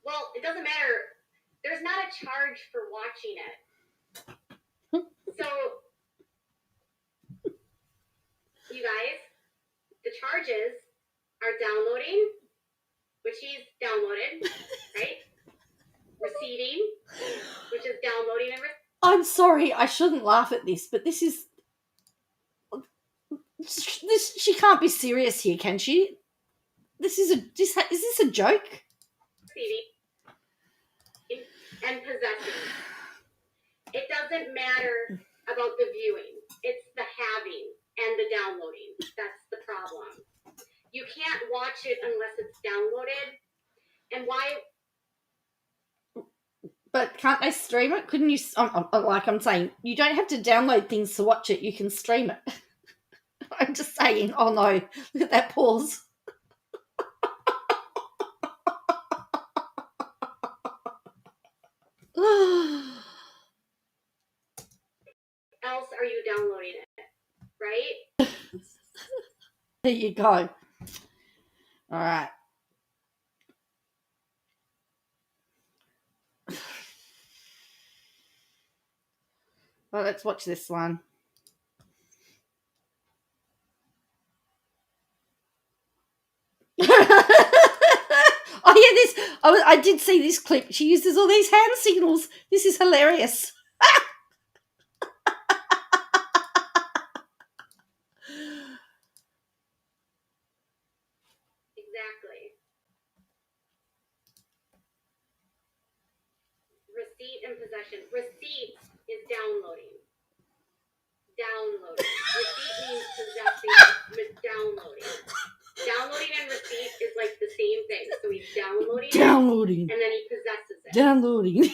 Well, it doesn't matter. There's not a charge for watching it. So, you guys, the charges are downloading, which he's downloaded, right? Receiving, which is downloading and I'm sorry, I shouldn't laugh at this, but this. She can't be serious here, can she? Is this a joke? receiving and possessing. It doesn't matter about the viewing. It's the having and the downloading. That's the problem. You can't watch it unless it's downloaded. And why? But can't they stream it? Couldn't you? Like I'm saying, you don't have to download things to watch it. You can stream it. I'm just saying. Oh no! Look at that pause. Else are you downloading it, right? There you go. All right. Well, let's watch this one. Oh yeah, this. I did see this clip. She uses all these hand signals. This is hilarious. Exactly. Receipt and possession. Receipt is downloading. Downloading. Receipt means possessing with downloading. Downloading and receipt is like the same thing. So he's downloading it, and then he possesses it. Downloading.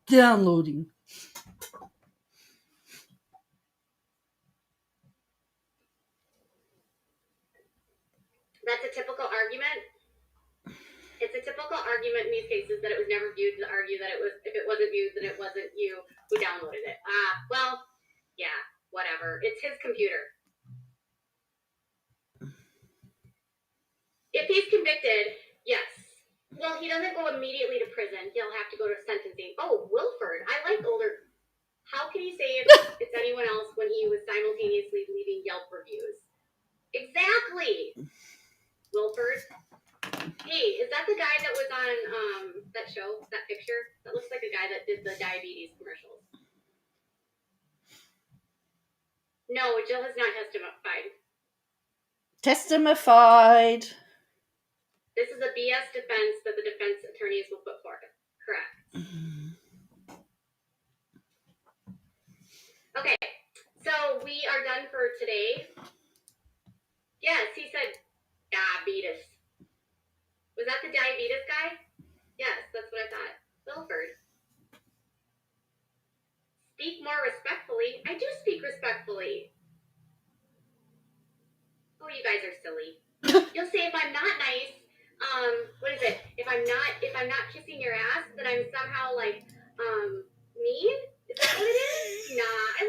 Downloading. That's a typical argument. It's a typical argument in these cases that it was never viewed to argue that it was, if it wasn't viewed, then it wasn't you who downloaded it. Well, yeah, whatever. It's his computer. If he's convicted, yes. Well, he doesn't go immediately to prison. He'll have to go to sentencing. Oh, Wilford. I like older. How can you say it's anyone else when he was simultaneously leaving Yelp reviews? Exactly. Wilford. Hey, is that the guy that was on that show, that picture? That looks like a guy that did the diabetes commercials. No, Jill has not testified. Testamified. This is a BS defense that the defense attorneys will put forth. Correct. Okay, so we are done for today. Yes, he said diabetes. Was that the diabetes guy? Yes, that's what I thought. Wilford. Speak more respectfully. I do speak respectfully. Oh, you guys are silly. You'll say if I'm not nice, what is it? If I'm not kissing your ass, then I'm somehow like mean? Is that what it is? Nah, I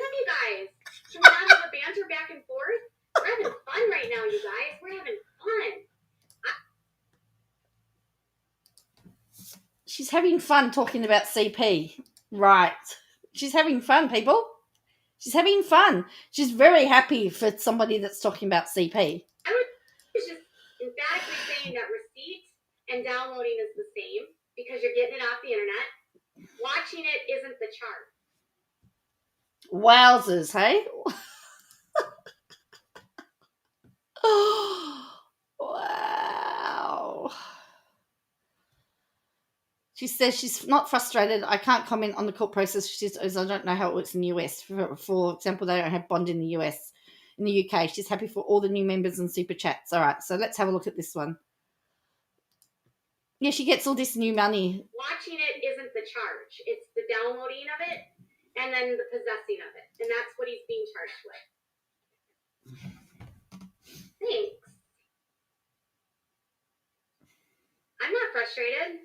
having fun talking about CP. Right. She's having fun, people. She's having fun. She's very happy for somebody that's talking about CP. I was just emphatically saying that receipt and downloading is the same because you're getting it off the internet. Watching it isn't the charge. Wowzers, hey? Wow. She says she's not frustrated. I can't comment on the court process. She says, I don't know how it works in the US. For example, they don't have bond in the US. In the UK, she's happy for all the new members and super chats. All right, so let's have a look at this one. Yeah, she gets all this new money. Watching it isn't the charge. It's the downloading of it and then the possessing of it. And that's what he's being charged with. Thanks. I'm not frustrated.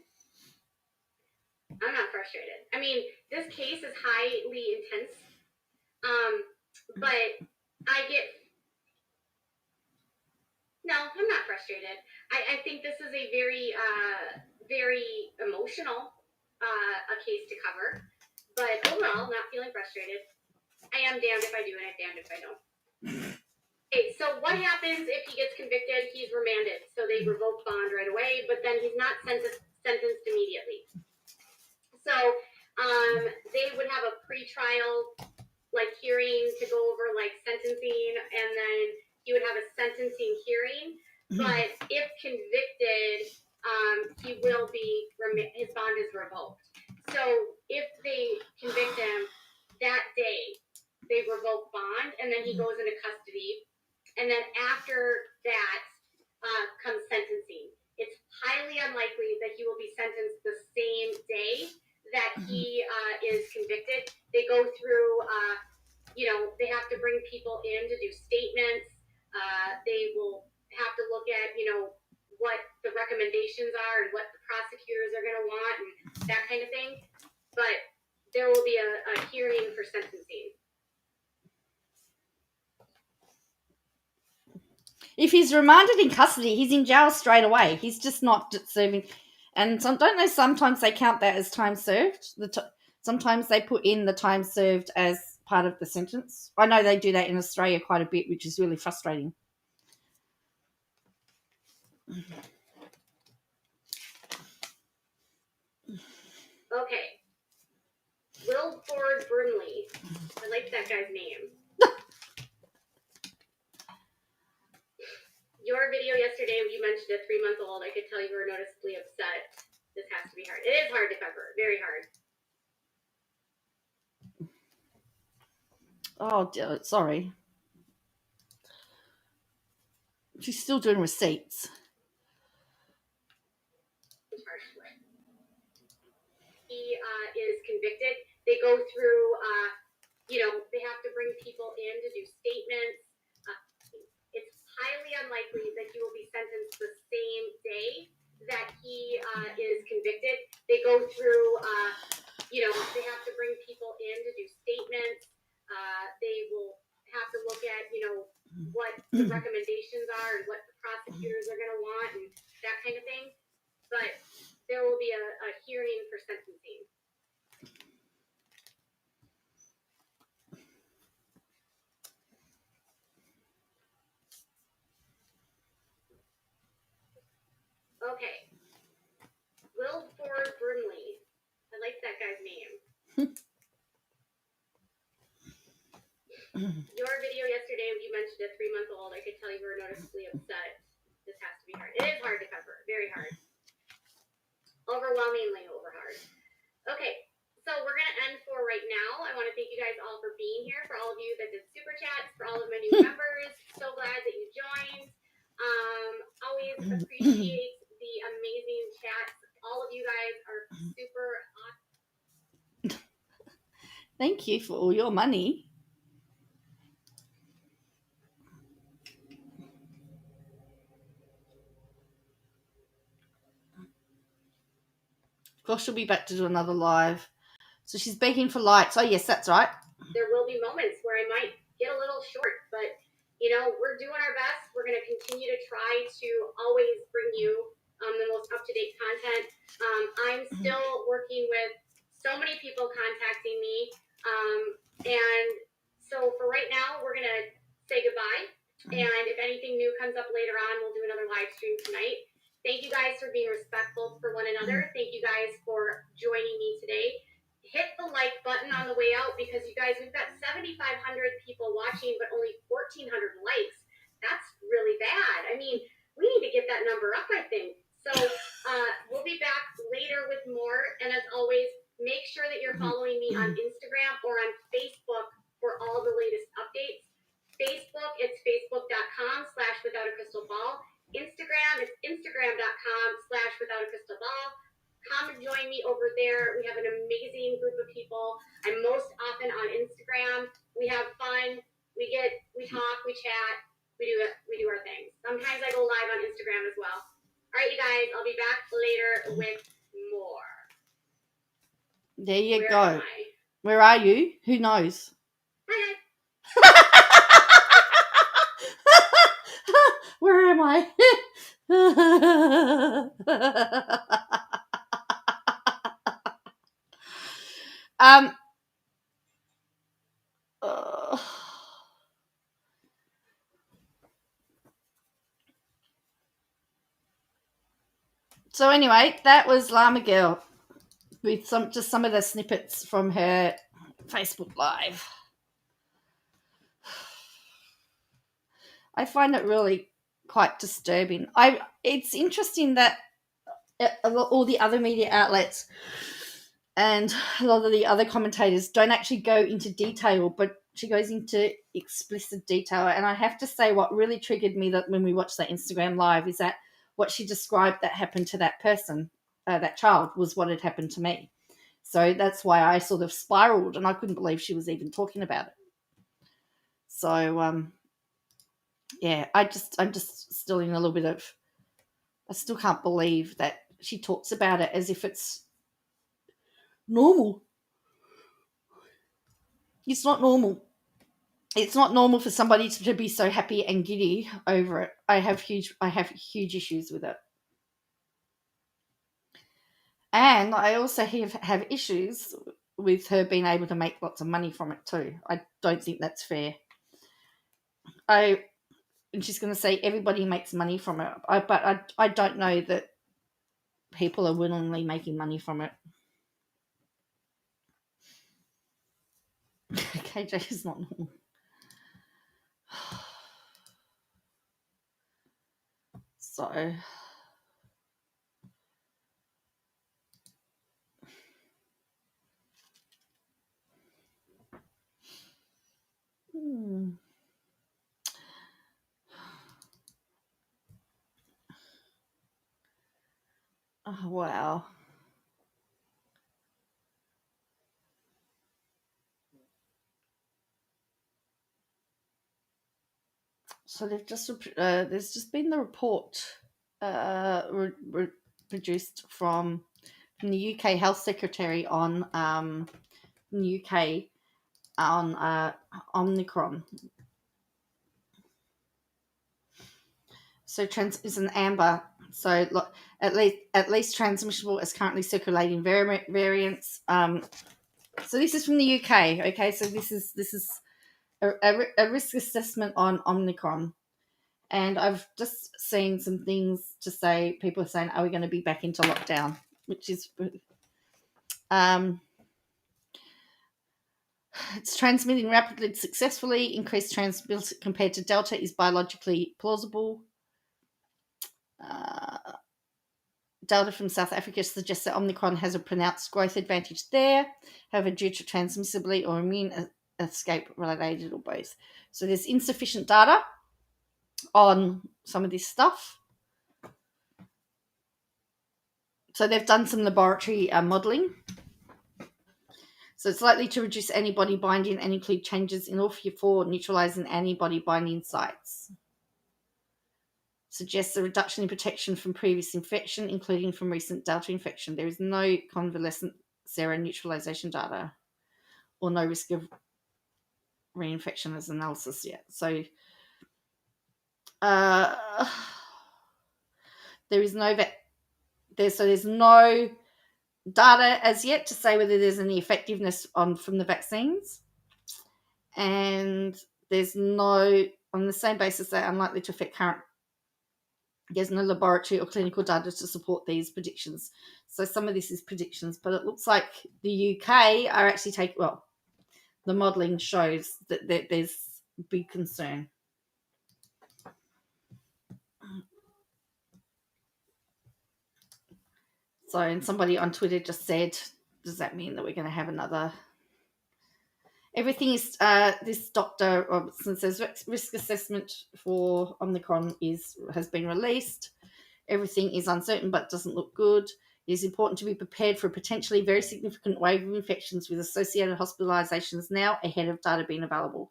I mean, this case is highly intense. But no, I'm not frustrated. I think this is a very, very emotional a case to cover. But overall, not feeling frustrated. I am damned if I do and I'm damned if I don't. Okay, so what happens if he gets convicted? He's remanded. So they revoke bond right away, but then he's not sentenced immediately. So they would have a pretrial hearing to go over sentencing, and then he would have a sentencing hearing. But if convicted, he will be his bond is revoked. So if they convict him that day, they revoke bond, and then he goes into custody. And then after that comes sentencing. It's highly unlikely that he will be sentenced the same day that he is convicted. They go through, they have to bring people in to do statements. They will have to look at, what the recommendations are and what the prosecutors are going to want and that kind of thing. But there will be a hearing for sentencing. If he's remanded in custody, he's in jail straight away. He's just not serving. And don't know, sometimes they count that as time served. Sometimes they put in the time served as part of the sentence. I know they do that in Australia quite a bit, which is really frustrating. Okay. Wilford Burnley. I like that guy's name. Your video yesterday, you mentioned a 3-month-old. I could tell you were noticeably upset. This has to be hard. It is hard to cover. Very hard. Oh, sorry. She's still doing receipts. He is convicted. They go through, they have to bring people in to do statements. It's highly unlikely that he will be sentenced the same day that he is convicted. They go through, they have to bring people in to do statements. They will have to look at, what the recommendations are and what the prosecutors are going to want and that kind of thing. But there will be a hearing for sentencing. Okay. Wilford Burnley. I like that guy's name. Your video yesterday, you mentioned a 3-month-old. I could tell you were noticeably upset. This has to be hard. It is hard to cover. Very hard. Overwhelmingly hard. Okay. So we're going to end for right now. I want to thank you guys all for being here. For all of you that did super chats, for all of my new members. So glad that you joined. Always appreciate the amazing chats. All of you guys are super awesome. Thank you for all your money. Gosh, she'll be back to do another live. So she's begging for likes. Oh, yes, that's right. There will be moments where I might get a little short, but, we're doing our best. We're going to continue to try to always bring you the most up-to-date content. I'm still working with so many people contacting me. And so for right now, we're going to say goodbye. And if anything new comes up later on, we'll do another live stream tonight. Thank you guys for being respectful for one another. Thank you guys for joining me today. Hit the like button on the way out, because you guys, we've got 7,500 people watching, but only 1,400 likes. That's really bad. I mean, we need to get that number up, I think. So we'll be back later with more. And as always, make sure that you're following me on Instagram or on Facebook for all the latest updates. Facebook, it's facebook.com/withoutacrystalball. Instagram, it's instagram.com/withoutacrystalball. Come and join me over there. We have an amazing group of people. I'm most often on Instagram. We have fun. We talk, we chat, we do our things. Sometimes I go live on Instagram as well. All right, you guys, I'll be back later with more. There you go. Where are you? Who knows? Hi. Where am I? So anyway, that was Llama Girl with some of the snippets from her Facebook Live. I find it really quite disturbing. It's interesting that all the other media outlets and a lot of the other commentators don't actually go into detail, but she goes into explicit detail. And I have to say, what really triggered me that when we watched that Instagram Live is that what she described that happened to that person, that child, was what had happened to me. So that's why I sort of spiraled, and I couldn't believe she was even talking about it. So, yeah, I'm just still in a little bit of, I still can't believe that she talks about it as if it's normal. It's not normal. It's not normal for somebody to be so happy and giddy over it. I have huge issues with it. And I also have issues with her being able to make lots of money from it too. I don't think that's fair. And she's going to say everybody makes money from it, but I don't know that people are willingly making money from it. KJ is not normal. So, oh, wow. So there's just been the report produced from the UK Health Secretary on the UK on Omicron. So is an amber. So look, at least transmissible as currently circulating variants. So this is from the UK. Okay, so this is a risk assessment on Omicron. And I've just seen some things to say, people are saying, are we going to be back into lockdown? Which is, it's transmitting rapidly and successfully. Increased transmission compared to Delta is biologically plausible. Data from South Africa suggests that Omicron has a pronounced growth advantage there, however, due to transmissibility or immune escape related or both. So there's insufficient data on some of this stuff. So they've done some laboratory modelling. So it's likely to reduce antibody binding and include changes in all four neutralizing antibody binding sites. Suggests a reduction in protection from previous infection, including from recent Delta infection. There is no convalescent seroneutralization data or no risk of reinfection as analysis yet. So there is no there's no data as yet to say whether there's any effectiveness from the vaccines, and there's no, on the same basis, they're unlikely to affect current. There's no laboratory or clinical data to support these predictions. So some of this is predictions, but it looks like the UK are actually the modelling shows that there's big concern. So, and somebody on Twitter just said, does that mean that we're going to have another? Everything is, this Dr. Robertson says, risk assessment for Omicron has been released. Everything is uncertain but doesn't look good. It is important to be prepared for a potentially very significant wave of infections with associated hospitalizations now ahead of data being available,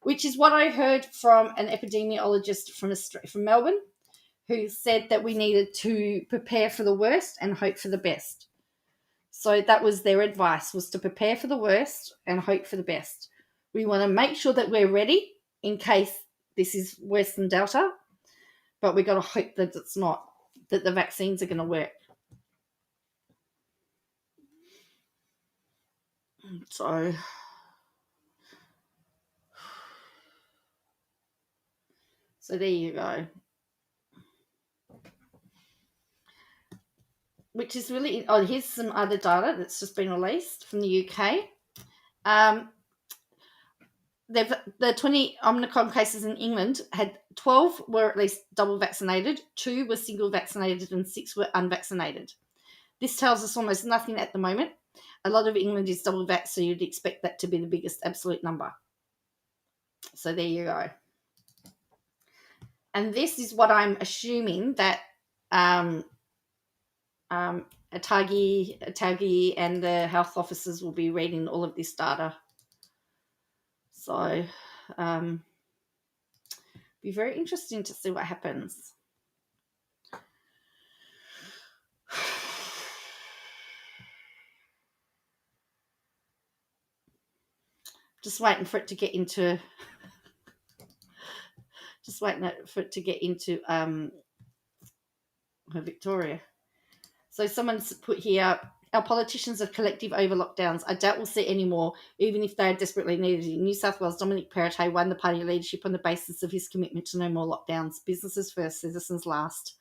which is what I heard from an epidemiologist from Melbourne, who said that we needed to prepare for the worst and hope for the best. So that was their advice, was to prepare for the worst and hope for the best. We want to make sure that we're ready in case this is worse than Delta, but we've got to hope that it's not, that the vaccines are going to work. So there you go. Which is really, here's some other data that's just been released from the UK. The 20 Omicron cases in England had 12 were at least double vaccinated, 2 were single vaccinated, and 6 were unvaccinated. This tells us almost nothing at the moment. A lot of England is double vax, so you'd expect that to be the biggest absolute number. So there you go. And this is what I'm assuming that Atagi and the health officers will be reading all of this data. So be very interesting to see what happens. Just waiting for it to get into Victoria. So someone's put here, our politicians are collective over lockdowns. I doubt we'll see any more, even if they are desperately needed. In New South Wales, Dominic Perrottet won the party leadership on the basis of his commitment to no more lockdowns. Businesses first, citizens last.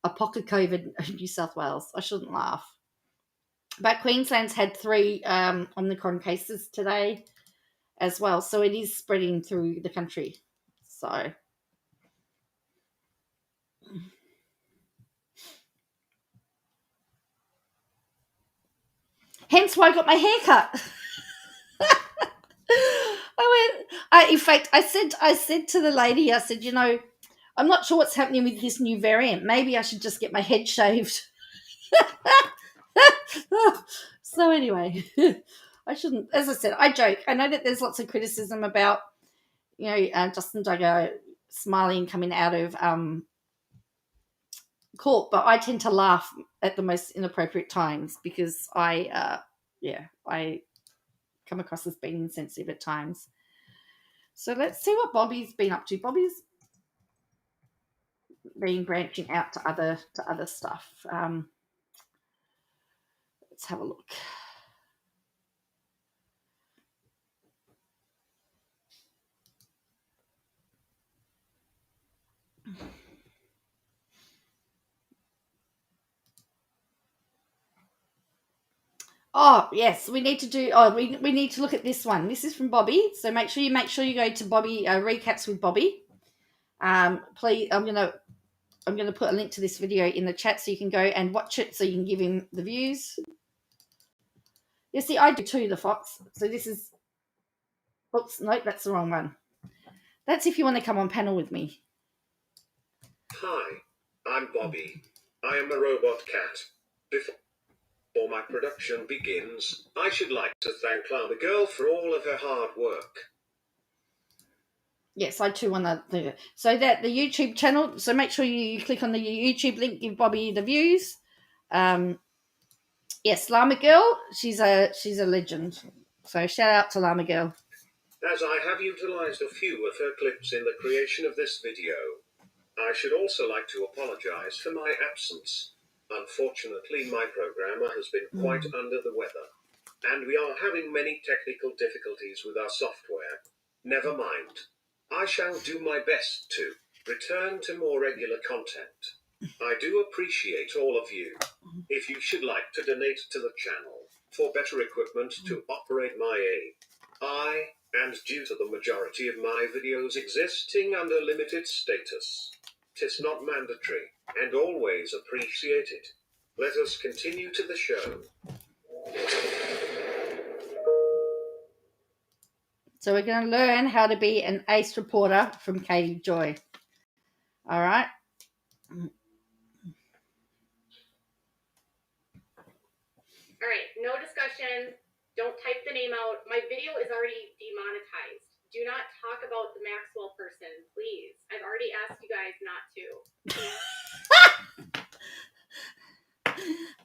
Apoca COVID in New South Wales. I shouldn't laugh. But Queensland's had 3 Omicron cases today as well. So it is spreading through the country. So hence why I got my hair cut. In fact, I said to the lady, I said, I'm not sure what's happening with this new variant. Maybe I should just get my head shaved. So anyway, I shouldn't. As I said, I joke. I know that there's lots of criticism about, Justin Duggar smiling coming out of court, but I tend to laugh at the most inappropriate times because I come across as being insensitive at times. So let's see what Bobby's been up to. Bobby's been branching out to other stuff. Let's have a look. Oh yes, we need to do. We need to look at this one. This is from Bobby. So make sure you go to Bobby recaps with Bobby. Please, I'm gonna put a link to this video in the chat so you can go and watch it so you can give him the views. You see, I do too, the Fox. So this is. Oops, nope, that's the wrong one. That's if you want to come on panel with me. Hi, I'm Bobby. I am a robot cat. Before my production begins, I should like to thank Llama Girl for all of her hard work. Yes, I too want to. So that the YouTube channel. So make sure you click on the YouTube link. Give Bobby the views. Yes, Llama Girl. She's a legend. So shout out to Llama Girl. As I have utilized a few of her clips in the creation of this video, I should also like to apologize for my absence. Unfortunately, my programmer has been quite under the weather, and we are having many technical difficulties with our software. Never mind. I shall do my best to return to more regular content. I do appreciate all of you. If you should like to donate to the channel for better equipment to operate my AI, and due to the majority of my videos existing under limited status, 'tis not mandatory, and always appreciated. Let us continue to the show. So we're going to learn how to be an ace reporter from Katie Joy. All right. All right, no discussion. Don't type the name out. My video is already demonetized. Do not talk about the Maxwell person, please. I've already asked you guys not to.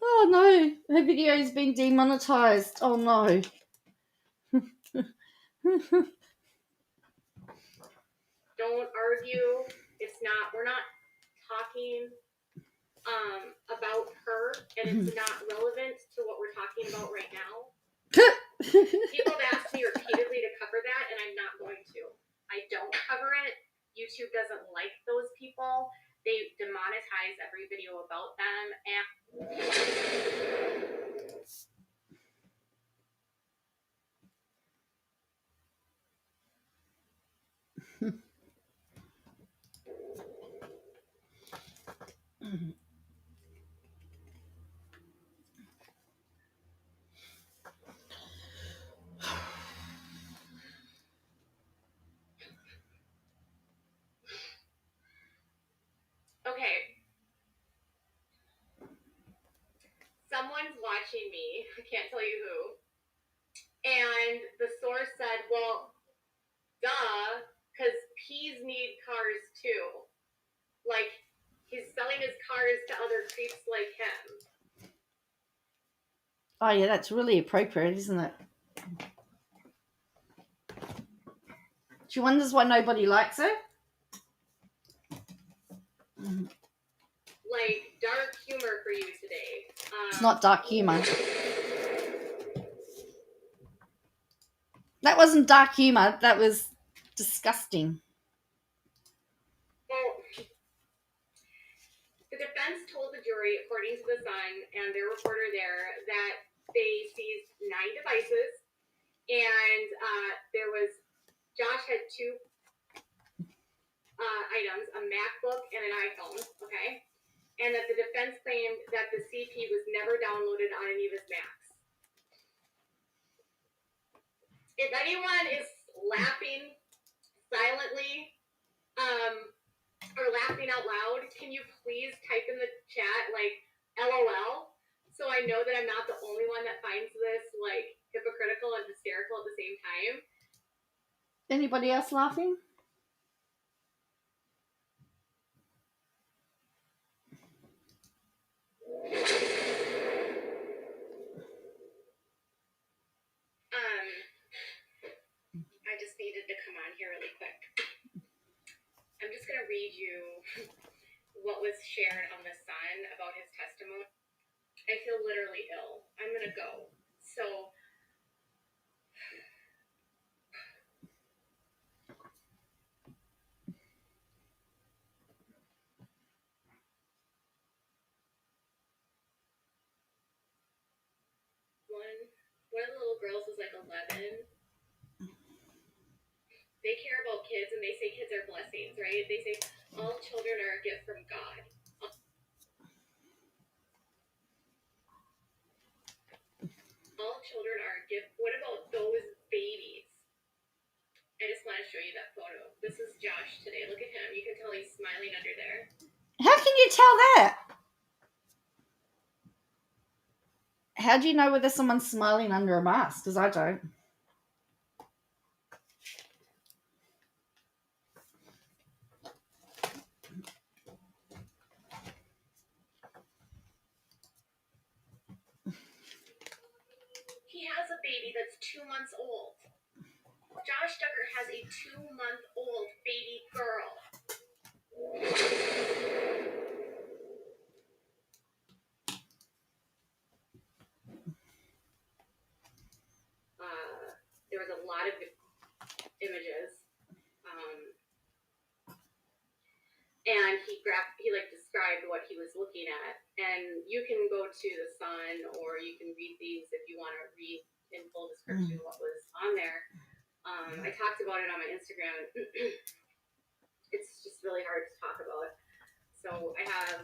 Oh no, her video has been demonetized. Oh no. Don't argue. We're not talking about her, and it's not relevant to what we're talking about right now. People have asked me repeatedly to cover that, and I'm not going to. I don't cover it. YouTube doesn't like those people. They demonetize every video about them. And okay. Someone's watching me. I can't tell you who. And the source said, well, duh, because peas need cars too. Like, he's selling his cars to other creeps like him. Oh yeah, that's really appropriate, isn't it? She wonders why nobody likes her. Like, dark humor for you today. It's not dark humor. That wasn't dark humor. That was disgusting. Well, the defense told the jury, according to the Sun and their reporter there, that they seized 9 devices, and Josh had 2 items, a MacBook and an iPhone, okay? And that the defense claimed that the CP was never downloaded on any of his Macs. If anyone is laughing silently, or laughing out loud, can you please type in the chat, like, LOL, so I know that I'm not the only one that finds this, like, hypocritical and hysterical at the same time? Anybody else laughing? I just needed to come on here really quick. I'm just going to read you what was shared on the Sun about his testimony. I feel literally ill. I'm going to go. So, one of the little girls was like 11. They care about kids, and they say kids are blessings, right? They say all children are a gift from God. All children are a gift. What about those babies? I just want to show you that photo. This is Josh today. Look at him. You can tell he's smiling under there. How can you tell that? How do you know whether someone's smiling under a mask? Because I don't. He has a baby that's 2 months old. Josh Duggar has a 2-month-old baby girl. images. And he like described what he was looking at. And you can go to the Sun, or you can read these if you want to read in full description what was on there. I talked about it on my Instagram. It's just really hard to talk about. So I have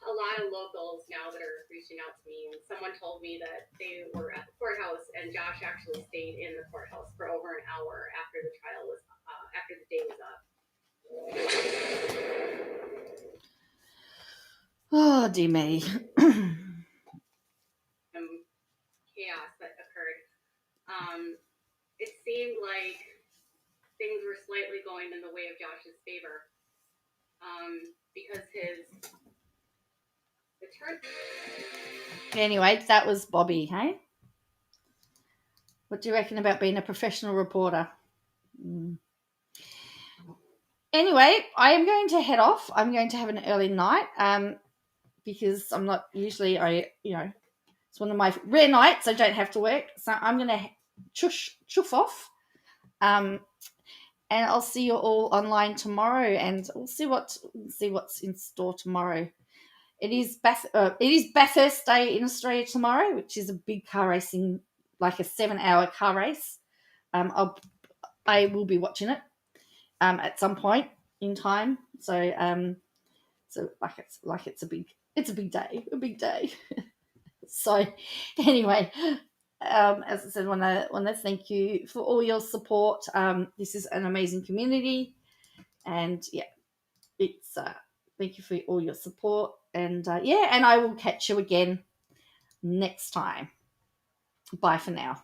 a lot of locals now that are reaching out to me, and someone told me that they were at the courthouse, and Josh actually stayed in the courthouse for over an hour after the trial was after the day was up. Oh, dear me. Chaos that occurred. It seemed like things were slightly going in the way of Josh's favor. Because his attorney. Anyway, that was Bobby, hey? What do you reckon about being a professional reporter? Anyway, I am going to head off. I'm going to have an early night because I'm not usually, it's one of my rare nights I don't have to work. So I'm going to chuff off. And I'll see you all online tomorrow, and we'll see what's in store tomorrow. It is Bathurst Day in Australia tomorrow, which is a big car racing, like a 7-hour car race. I will be watching it at some point in time. So it's a big day. So anyway, as I said, want to thank you for all your support. This is an amazing community, and it's thank you for all your support, and and I will catch you again next time. Bye for now.